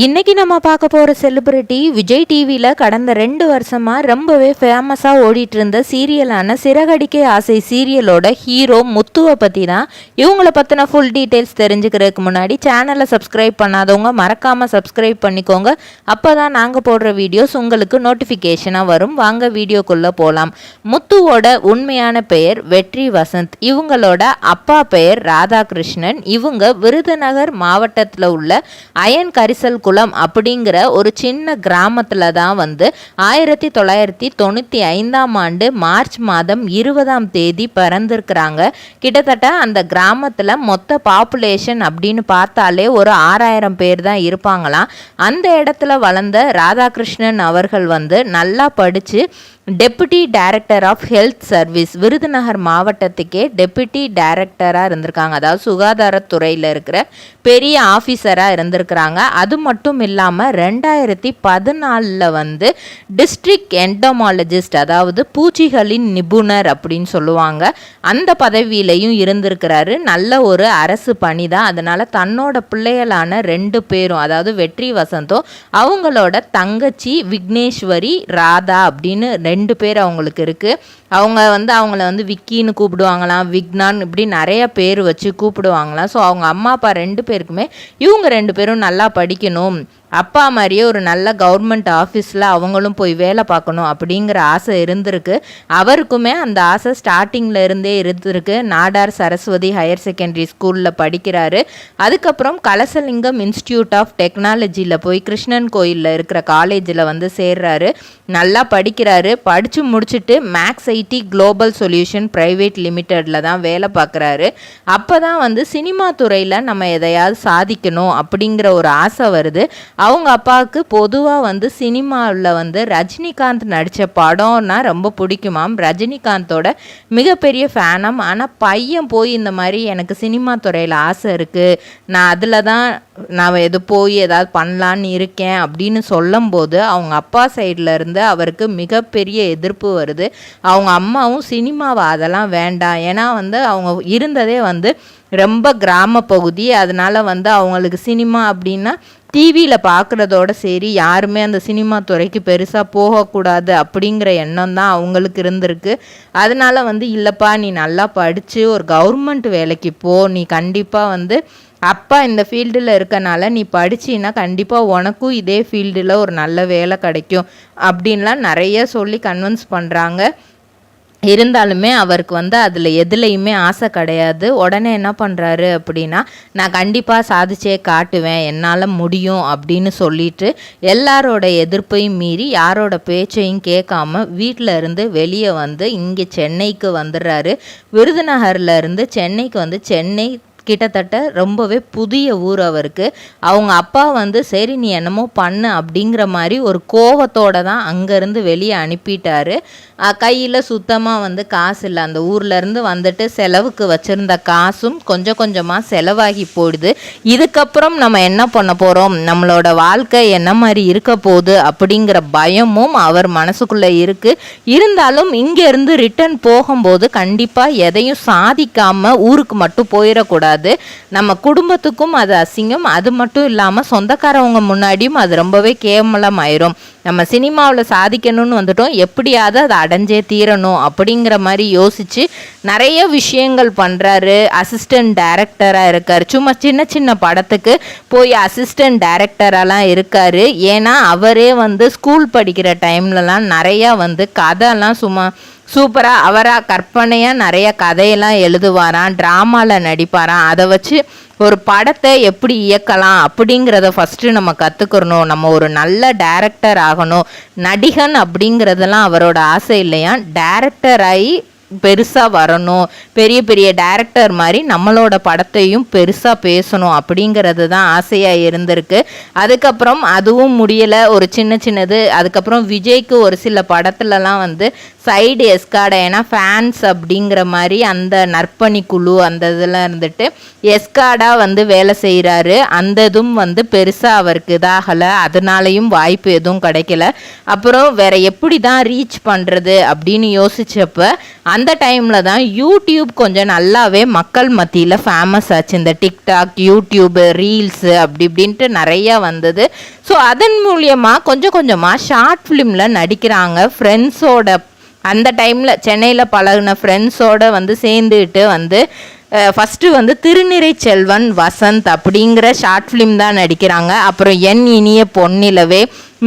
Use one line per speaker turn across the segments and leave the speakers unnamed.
இன்னைக்கு நம்ம பார்க்க போகிற செலிபிரிட்டி விஜய் டிவியில் கடந்த 2 வருஷமாக ரொம்பவே ஃபேமஸாக ஓடிட்டு இருந்த சீரியலான சிறகடிக்க ஆசை சீரியலோட ஹீரோ முத்துவை பற்றி தான். இவங்கள பற்றின ஃபுல் டீட்டெயில்ஸ் தெரிஞ்சுக்கிறதுக்கு முன்னாடி சேனலை சப்ஸ்கிரைப் பண்ணாதவங்க மறக்காமல் சப்ஸ்கிரைப் பண்ணிக்கோங்க. அப்போ தான் நாங்கள் போடுற வீடியோஸ் உங்களுக்கு நோட்டிஃபிகேஷனாக வரும். வாங்க வீடியோக்குள்ளே போகலாம். முத்துவோட உண்மையான பெயர் வெற்றி வசந்த். இவங்களோட அப்பா பெயர் ராதாகிருஷ்ணன். இவங்க விருதுநகர் மாவட்டத்தில் உள்ள அயன் கரிசல் குளம் அப்படிங்கிற ஒரு சின்ன கிராமத்தில் தான் 1995ஆம் ஆண்டு மார்ச் மாதம் 20ஆம் தேதி பிறந்திருக்கிறாங்க. கிட்டத்தட்ட அந்த கிராமத்தில் மொத்த பாப்புலேஷன் அப்படின்னு பார்த்தாலே ஒரு 6000 பேர் தான் இருப்பாங்களாம். அந்த இடத்துல வளர்ந்த ராதாகிருஷ்ணன் அவர்கள் நல்லா படித்து deputy director of health service Virudhunagar மாவட்டத்துக்கே டெப்யூட்டி டைரக்டராக இருந்திருக்காங்க. அதாவது சுகாதாரத்துறையில் இருக்கிற பெரிய ஆஃபீஸராக இருந்திருக்கிறாங்க. அது மட்டும் இல்லாமல் 2014 டிஸ்ட்ரிக்ட் என்டோமாலஜிஸ்ட், அதாவது பூச்சிகளின் நிபுணர் அப்படின்னு சொல்லுவாங்க, அந்த பதவியிலையும் இருந்திருக்கிறாரு. நல்ல ஒரு அரசு பணி தான். அதனால் தன்னோட பிள்ளைகளான 2 பேரும், அதாவது வெற்றி வசந்தும் அவங்களோட தங்கச்சி விக்னேஸ்வரி ராதா அப்படின்னு 2 பேர் அவங்களுக்கு இருக்குது. அவங்க அவங்கள விக்கின்னு கூப்பிடுவாங்களாம், விக்னான், இப்படி நிறைய பேர் வச்சு கூப்பிடுவாங்களாம். ஸோ அவங்க அம்மா அப்பா 2 பேருக்குமே இவங்க 2 பேரும் நல்லா படிக்கணும், அப்பா மாதிரியே ஒரு நல்ல கவர்மெண்ட் ஆஃபீஸில் அவங்களும் போய் வேலை பார்க்கணும் அப்படிங்கிற ஆசை இருந்திருக்கு. அவருக்குமே அந்த ஆசை ஸ்டார்டிங்கில் இருந்தே இருந்திருக்கு. நாடார் சரஸ்வதி ஹையர் செகண்டரி ஸ்கூலில் படிக்கிறாரு. அதுக்கப்புறம் கலசலிங்கம் இன்ஸ்டியூட் ஆஃப் டெக்னாலஜியில் போய் கிருஷ்ணன் கோயிலில் இருக்கிற காலேஜில் சேர்றாரு. நல்லா படிக்கிறாரு. படித்து முடிச்சுட்டு Max IT global solution private லிமிட்டடில் தான் வேலை பார்க்குறாரு. அப்போ தான் சினிமா துறையில் நம்ம எதையாவது சாதிக்கணும் அப்படிங்கிற ஒரு ஆசை வருது. அவங்க அப்பாவுக்கு பொதுவாக சினிமாவில் ரஜினிகாந்த் நடித்த படம்னா ரொம்ப பிடிக்குமாம். ரஜினிகாந்தோட மிகப்பெரிய ஃபேனாம். ஆனால் பையன் போய் இந்த மாதிரி எனக்கு சினிமா துறையில் ஆசை இருக்குது, நான் அதில் தான் நான் போய் ஏதாவது பண்ணலான்னு இருக்கேன் அப்படின்னு சொல்லும்போது அவங்க அப்பா சைடில் இருந்து அவருக்கு மிகப்பெரிய எதிர்ப்பு வருது. அவங்க அம்மாவும் சினிமாவை அதெல்லாம் வேண்டாம், ஏன்னா அவங்க இருந்ததே ரொம்ப கிராம பகுதி. அதனால் அவங்களுக்கு சினிமா அப்படின்னா டிவியில் பார்க்குறதோட சரி, யாருமே அந்த சினிமா துறைக்கு பெருசாக போகக்கூடாது அப்படிங்கிற எண்ணம் தான் அவங்களுக்கு இருந்திருக்கு. அதனால் இல்லைப்பா, நீ நல்லா படித்து ஒரு கவர்மெண்ட் வேலைக்கு போ, நீ கண்டிப்பாக அப்பா இந்த ஃபீல்டில் இருக்கனால நீ படிச்சின்னா கண்டிப்பாக உனக்கும் இதே ஃபீல்டில் ஒரு நல்ல வேலை கிடைக்கும் அப்படின்லாம் நிறைய சொல்லி கன்வின்ஸ் பண்ணுறாங்க. இருந்தாலுமே அவருக்கு அதில் எதுலேயுமே ஆசை கிடையாது. உடனே என்ன பண்ணுறாரு அப்படின்னா, நான் கண்டிப்பாக சாதிச்சே காட்டுவேன், என்னால் முடியும் அப்படின்னு சொல்லிட்டு எல்லாரோட எதிர்ப்பையும் மீறி யாரோட பேச்சையும் கேட்காம வீட்டில் இருந்து வெளியே இங்கே சென்னைக்கு வந்துடுறாரு. விருதுநகரில் இருந்து சென்னைக்கு சென்னை கிட்டத்தட்ட ரொம்பவே புதிய ஊர் அவருக்கு. அவங்க அப்பா சரி நீ என்னமோ பண்ணு அப்படிங்கிற மாதிரி ஒரு கோவத்தோடு தான் அங்கேருந்து வெளியே அனுப்பிட்டாரு. கையில் சுத்தமாக காசு இல்லை. அந்த ஊர்லேருந்து செலவுக்கு வச்சுருந்த காசும் கொஞ்சம் கொஞ்சமாக செலவாகி போயிடுது. இதுக்கப்புறம் நம்ம என்ன பண்ண போகிறோம், நம்மளோட வாழ்க்கை என்ன மாதிரி இருக்க போகுது அப்படிங்கிற பயமும் அவர் மனசுக்குள்ளே இருக்குது. இருந்தாலும் இங்கேருந்து ரிட்டர்ன் போகும்போது கண்டிப்பாக எதையும் சாதிக்காமல் ஊருக்கு மட்டும் போயிடக்கூடாது. நம்ம குடும்பத்துக்கும் அது அசிங்கம். அது மட்டும் இல்லாமல் சொந்தக்காரவங்க முன்னாடியும் அது ரொம்பவே கேவலம் ஆயிரும். நம்ம சினிமாவில் சாதிக்கணும்னு வந்துட்டோம், எப்படியாவது அதை அடைஞ்சே தீரணும் அப்படிங்கிற மாதிரி யோசித்து நிறைய விஷயங்கள் பண்ணுறாரு. அசிஸ்டன்ட் டைரக்டராக இருக்கார். சும்மா சின்ன சின்ன படத்துக்கு போய் அசிஸ்டன்ட் டைரக்டரெல்லாம் இருக்கார். ஏன்னா அவரே ஸ்கூல் படிக்கிற டைம்லலாம் நிறையா கதைலாம் சும்மா சூப்பராக அவராக கற்பனையாக நிறைய கதையெல்லாம் எழுதுவாராம், ட்ராமாவில் நடிப்பாராம். அதை வச்சு ஒரு படத்தை எப்படி இயக்கலாம் அப்படிங்கிறத ஃபஸ்ட்டு நம்ம கற்றுக்கிறணும். நம்ம ஒரு நல்ல டைரக்டர் ஆகணும். நடிகன் அப்படிங்கிறதெல்லாம் அவரோட ஆசை இல்லையா, டைரக்டர் ஆகி பெருசாக வரணும், பெரிய பெரிய டைரக்டர் மாதிரி நம்மளோட படத்தையும் பெருசாக பேசணும் அப்படிங்கிறது தான் ஆசையாக இருந்திருக்கு. அதுக்கப்புறம் அதுவும் முடியலை, ஒரு சின்னது. அதுக்கப்புறம் விஜய்க்கு ஒரு சில படத்துலலாம் சைடு எஸ்கார்டா, ஏன்னா ஃபேன்ஸ் அப்படிங்கிற மாதிரி அந்த நற்பணி குழு அந்த இதில் இருந்துட்டு எஸ்கார்டா வந்து வேலை செய்கிறாரு. அந்த இதுவும் வந்து பெருசாக அவருக்கு இதாகலை, அதனாலையும் வாய்ப்பு எதுவும் கிடைக்கல. அப்புறம் வேற எப்படி தான் ரீச் பண்ணுறது அப்படின்னு யோசிச்சப்ப அந்த டைமில் தான் யூடியூப் கொஞ்சம் நல்லாவே மக்கள் மத்தியில் ஃபேமஸ் ஆச்சு. இந்த டிக்டாக், யூடியூபு, ரீல்ஸு அப்படி இப்படின்ட்டு நிறையா வந்தது. ஸோ அதன் மூலியமாக கொஞ்சம் கொஞ்சமாக ஷார்ட் ஃபிலிமில் நடிக்கிறாங்க. ஃப்ரெண்ட்ஸோட அந்த டைமில் சென்னையில் பழகின ஃப்ரெண்ட்ஸோடு வந்து சேர்ந்துக்கிட்டு வந்து ஃபஸ்ட்டு வந்து திருநிறை செல்வன் வசந்த் அப்படிங்கிற ஷார்ட் ஃபிலிம் தான் நடிக்கிறாங்க. அப்புறம் என் இனிய பொன்னிலவே,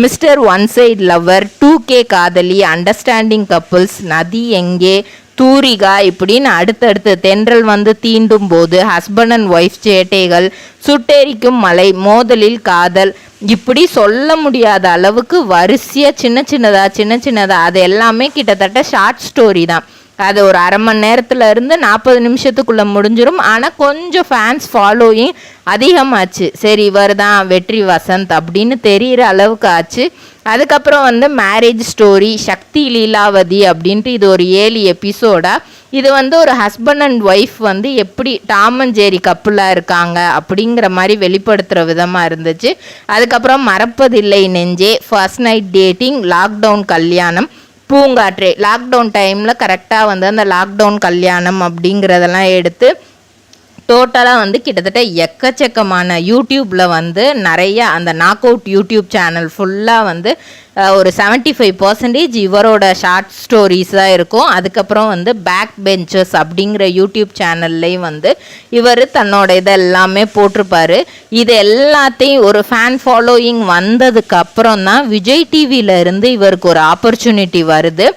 mister one side lover, 2K காதலி, அண்டர்ஸ்டாண்டிங் கப்புள்ஸ், நதி எங்கே, தூரிகா, இப்படின்னு அடுத்தடுத்து தென்றல் வந்து தீண்டும் போது, ஹஸ்பண்ட் அண்ட் ஒய்ஃப் சேட்டைகள், சுட்டெரிக்கும் மலை, மோதலில் காதல், இப்படி சொல்ல முடியாத அளவுக்கு வரிசையாக சின்ன சின்னதாக அது எல்லாமே கிட்டத்தட்ட ஷார்ட் ஸ்டோரி தான். அது ஒரு அரை மணி நேரத்தில் இருந்து 40 நிமிஷத்துக்குள்ளே முடிஞ்சிடும். ஆனால் கொஞ்சம் ஃபேன்ஸ் ஃபாலோயிங் அதிகமாச்சு. சரி, இவர் தான் வெற்றி வசந்த் அப்படின்னு தெரிகிற அளவுக்கு ஆச்சு. அதுக்கப்புறம் வந்து மேரேஜ் ஸ்டோரி, சக்தி லீலாவதி அப்படின்ட்டு இது ஒரு 7 எபிசோடாக. இது வந்து ஒரு ஹஸ்பண்ட் அண்ட் ஒய்ஃப் வந்து எப்படி டாம் அண்ட் ஜெரி கப்புளாக இருக்காங்க அப்படிங்கிற மாதிரி வெளிப்படுத்துகிற விதமாக இருந்துச்சு. அதுக்கப்புறம் மறப்பதில்லை நெஞ்சே, ஃபர்ஸ்ட் நைட் டேட்டிங், லாக்டவுன் கல்யாணம், பூங்காற்றே, லாக்டவுன் டைமில் கரெக்டாக வந்து அந்த லாக்டவுன் கல்யாணம் அப்படிங்கிறதெல்லாம் எடுத்து டோட்டலாக வந்து கிட்டத்தட்ட எக்கச்சக்கமான யூடியூப்பில் வந்து நிறைய அந்த நாக் அவுட் யூடியூப் சேனல் ஃபுல்லாக வந்து ஒரு 75% இவரோட ஷார்ட் ஸ்டோரிஸ் தான் இருக்கும். அதுக்கப்புறம் வந்து பேக் பெஞ்சஸ் அப்படிங்கிற யூடியூப் சேனல்லையும் வந்து இவர் தன்னோட இதெல்லாமே போட்டிருப்பார். இது எல்லாத்தையும் ஒரு ஃபேன் ஃபாலோயிங் வந்ததுக்கப்புறம் தான் விஜய் டிவியில் இருந்து இவருக்கு ஒரு ஆப்பர்ச்சுனிட்டி வருது.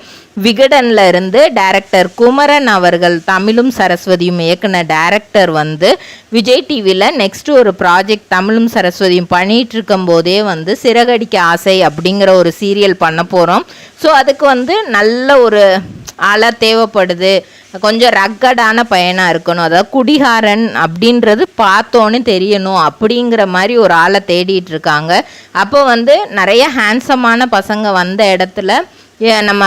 விகடனில் இருந்து டைரக்டர் குமரன் அவர்கள் தமிழும் சரஸ்வதியும் இயக்குன டைரக்டர் வந்து விஜய் டிவியில் நெக்ஸ்ட் ஒரு ப்ராஜெக்ட் தமிழும் சரஸ்வதியும் பண்ணிகிட்டு இருக்கும் போதே வந்து சிறகடிக்க ஆசை அப்படிங்கிற ஒரு சீரியல் பண்ண போகிறோம். ஸோ அதுக்கு வந்து நல்ல ஒரு ஆளாக தேவைப்படுது, கொஞ்சம் ரக்கடான பையனாக இருக்கணும், அதாவது குடிகாரன் அப்படின்றது பார்த்தோன்னு தெரியணும் அப்படிங்கிற மாதிரி ஒரு ஆளை தேடிட்டு இருக்காங்க. அப்போ வந்து நிறைய ஹேண்ட்ஸமான பசங்க வந்த இடத்துல நம்ம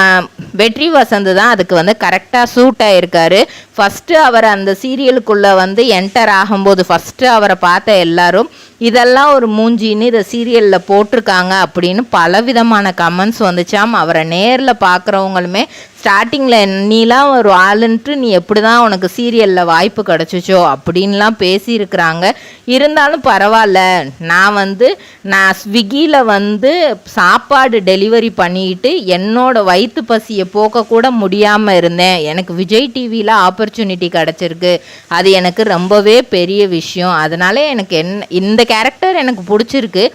வெற்றி வசந்த் தான் அதுக்கு வந்து கரெக்டாக சூட் ஆகிருக்காரு. ஃபஸ்ட்டு அவர் அந்த சீரியலுக்குள்ளே வந்து என்டர் ஆகும்போது ஃபஸ்ட்டு அவரை பார்த்த எல்லாரும் இதெல்லாம் ஒரு மூஞ்சின்னு இதை சீரியலில் போட்டிருக்காங்க அப்படின்னு பலவிதமான கமெண்ட்ஸ் வந்துச்சாம். அவரை நேரில் பார்க்குறவங்களுமே ஸ்டார்டிங்கில் நீலாம் ஒரு ஆளுன்ட்டு நீ எப்படி தான் உனக்கு சீரியலில் வாய்ப்பு கிடச்சிச்சோ அப்படின்லாம் பேசியிருக்கிறாங்க. இருந்தாலும் பரவாயில்ல, நான் ஸ்விக்கியில் வந்து சாப்பாடு டெலிவரி பண்ணிட்டு என்னோட வயிற்று பசியை போக்கக்கூட முடியாமல் இருந்தேன். எனக்கு விஜய் டிவியில் ஆப்பர்ச்சுனிட்டி கிடச்சிருக்கு, அது எனக்கு ரொம்பவே பெரிய விஷயம். அதனால் எனக்கு இந்த கேரக்டர் எனக்கு பிடிச்சிருக்கு.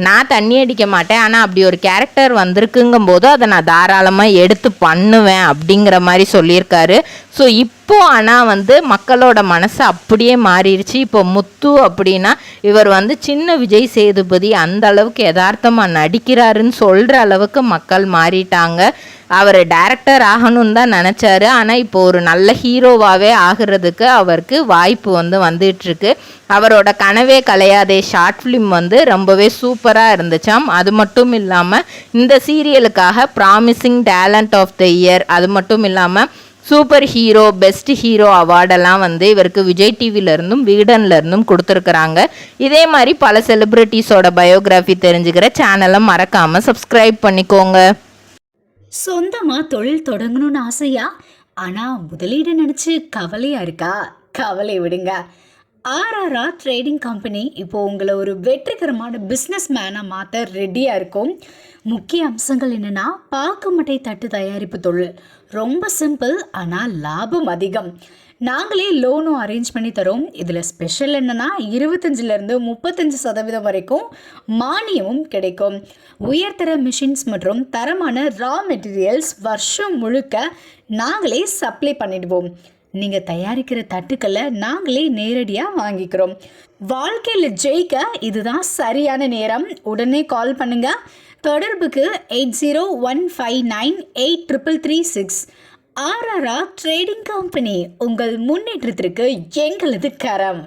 நான் தண்ணி அடிக்க மாட்டேன், ஆனால் அப்படி ஒரு கேரக்டர் வந்திருக்குங்கும் போது அதை நான் தாராளமாக எடுத்து பண்ணுவேன் அப்படிங்கிற மாதிரி சொல்லியிருக்காரு. ஸோ இப்போது ஆனால் வந்து மக்களோட மனசு அப்படியே மாறிடுச்சு. இப்போ முத்து அப்படின்னா இவர் வந்து சின்ன விஜய் சேதுபதி அந்த அளவுக்கு யதார்த்தமாக நடிக்கிறாருன்னு சொல்கிற அளவுக்கு மக்கள் மாறிட்டாங்க. அவர் டைரக்டர் ஆகணும்னு தான் நினச்சாரு, ஆனால் இப்போ ஒரு நல்ல ஹீரோவாகவே ஆகிறதுக்கு அவருக்கு வாய்ப்பு வந்து வந்துட்டுருக்கு. அவரோட கனவே கலையாதே ஷார்ட் ஃபிலிம் வந்து ரொம்பவே சூப்பராக இருந்துச்சாம். அது மட்டும் இல்லாமல் இந்த சீரியலுக்காக promising talent of the year, அது மட்டும் இல்லாமல் சூப்பர் ஹீரோ, பெஸ்ட் ஹீரோ அவார்டெல்லாம் வந்து இவருக்கு விஜய் டிவிலேருந்தும் விகடன்லேருந்தும் கொடுத்துருக்குறாங்க. இதே மாதிரி பல செலிப்ரிட்டிஸோட பயோகிராஃபி தெரிஞ்சுக்கிற சேனலை மறக்காமல் சப்ஸ்கிரைப் பண்ணிக்கோங்க.
சொந்தமாக தொழில் தொடங்கணும்னு ஆசையா? ஆனால் முதலீடு நினச்சி கவலையாக இருக்கா? கவலை விடுங்க. ஆர்ஆர்ஆர் ட்ரேடிங் கம்பெனி இப்போது உங்களை ஒரு வெற்றிகரமான பிஸ்னஸ் மேனாக மாற்ற ரெடியாக இருக்கும். முக்கிய அம்சங்கள் என்னென்னா, பாக்குமட்டை தட்டு தயாரிப்பு தொழில் ரொம்ப சிம்பிள், ஆனால் லாபம் அதிகம். நாங்களே லோனும் அரேஞ்ச் பண்ணி தரோம். இதில் ஸ்பெஷல் என்னென்னா 25% 35% வரைக்கும் மானியமும் கிடைக்கும். உயர்தர மிஷின்ஸ் மற்றும் தரமான ரா மெட்டீரியல்ஸ் வருஷம் முழுக்க நாங்களே சப்ளை பண்ணிடுவோம். நீங்கள் தயாரிக்கிற தட்டுக்களை நாங்களே நேரடியாக வாங்கிக்கிறோம். வாழ்க்கையில் ஜெயிக்க இதுதான் சரியான நேரம். உடனே கால் பண்ணுங்கள். தொடர்புக்கு 8015983336. ஆர்ஆர்ஆர் ட்ரேடிங் கம்பெனி, உங்கள் முன்னேற்றத்திற்கு எங்களது கரம்.